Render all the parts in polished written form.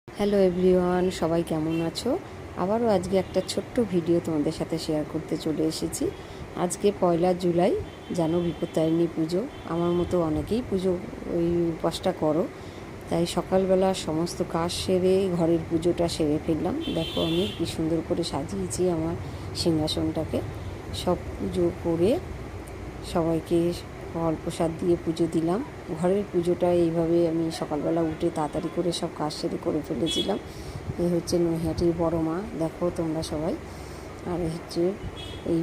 Hello everyone, সবাই কেমন আছো? আবারও আজকে একটা ছোট্ট ভিডিও তোমাদের সাথে শেয়ার করতে চলে এসেছি। আজকে 1 জুলাই, জানো বিপত্তারিণী পুজো। আমার মতো অনেকেই পুজো ওই উপাসটা করো, তাই সকালবেলা সমস্ত কাজ সেরে ঘরের পুজোটা সেরে ফেললাম। দেখো আমি কী সুন্দর করে সাজিয়েছি আমার সিংহাসনটাকে। সব পুজো করে সবাইকে ফল প্রসাদ দিয়ে পুজো দিলাম। ঘরের পুজোটা এইভাবে আমি সকালবেলা উঠে তাড়াতাড়ি করে সব কাজ সেরে করে ফেলেছিলাম। এই হচ্ছে নৈহাটির বড় মা, দেখো তোমরা সবাই। আর এই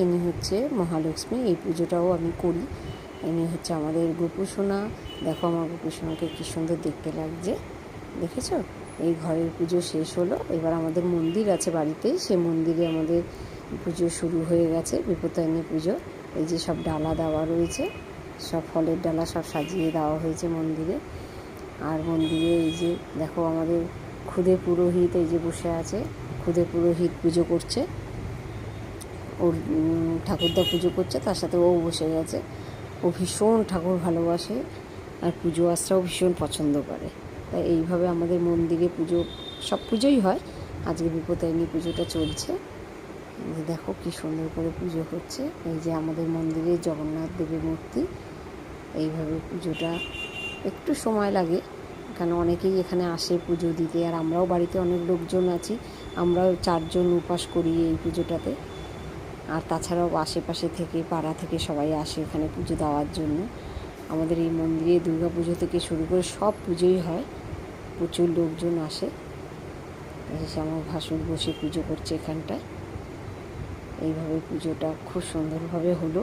ইনি হচ্ছে মহালক্ষ্মী। এই পুজোটাও আমি করি। ইনি হচ্ছে আমাদের গোপুসোনা। দেখো আমার গোপুসোনাকে কী সুন্দর দেখতে লাগছে, দেখেছো? এই ঘরের পুজো শেষ হলো। এবার আমাদের মন্দির আছে বাড়িতেই, সে মন্দিরে আমাদের পুজো শুরু হয়ে গেছে, বিপত্তারিণী পুজো। এই যে সব ডালা দেওয়া রয়েছে, সব ফলের ডালা সব সাজিয়ে দেওয়া হয়েছে মন্দিরে। আর মন্দিরে এই যে দেখো আমাদের খুদে পুরোহিত এই যে বসে আছে। খুদে পুরোহিত পুজো করছে, ওর ঠাকুরদা পুজো করছে, তার সাথে ও বসে গেছে। ও ভীষণ ঠাকুর ভালোবাসে আর পুজো আশ্রাও ভীষণ পছন্দ করে। তাই এইভাবে আমাদের মন্দিরে পুজো, সব পুজোই হয়। আজকে বিপত্তারিণী পুজোটা চলছে। দেখো কী সুন্দর করে পুজো হচ্ছে। এই যে আমাদের মন্দিরে জগন্নাথ দেবের মূর্তি। এইভাবে পুজোটা একটু সময় লাগে, কারণ অনেকেই এখানে আসে পুজো দিতে। আর আমরাও বাড়িতে অনেক লোকজন আছি, আমরাও 4 জন উপাস করি এই পুজোটাতে। আর তাছাড়াও আশেপাশে থেকে, পাড়া থেকে সবাই আসে এখানে পুজো দেওয়ার জন্য। আমাদের এই মন্দিরে দুর্গা পুজো থেকে শুরু করে সব পুজোই হয়, প্রচুর লোকজন আসে। এসে আমার ভাসুর বসে পুজো করছে এখানটায়। এইভাবে পুজোটা খুব সুন্দরভাবে হলো।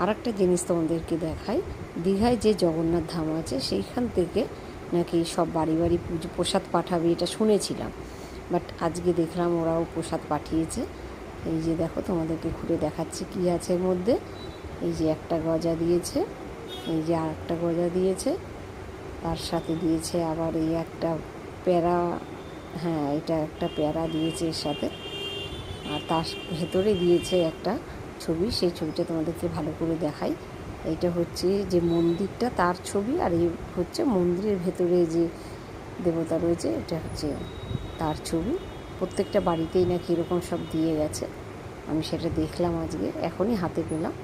আর একটা জিনিস তোমাদেরকে দেখাই, দীঘায় যে জগন্নাথ ধাম আছে সেইখান থেকে নাকি সব বাড়ি বাড়ি পুজো প্রসাদ পাঠাবে, এটা শুনেছিলাম। বাট আজকে দেখলাম ওরাও প্রসাদ পাঠিয়েছে। এই যে দেখো তোমাদেরকে খুলে দেখাচ্ছি কী আছে এর মধ্যে। এই যে একটা গজা দিয়েছে, এই যে আর একটা গজা দিয়েছে, তার সাথে দিয়েছে আবার এই একটা প্যারা। হ্যাঁ, এটা একটা প্যারা দিয়েছে এর সাথে। আর তার ভেতরে দিয়েছে একটা ছবি, সেই ছবিটা তোমাদেরকে ভালো করে দেখাই। এইটা হচ্ছে যে মন্দিরটা, তার ছবি। আর এই হচ্ছে মন্দিরের ভেতরে যে দেবতা রয়েছে, এটা হচ্ছে তার ছবি। প্রত্যেকটা বাড়িতেই নাকি এরকম সব দিয়ে গেছে। আমি সেটা দেখলাম আজকে, এখনই হাতে পেলাম।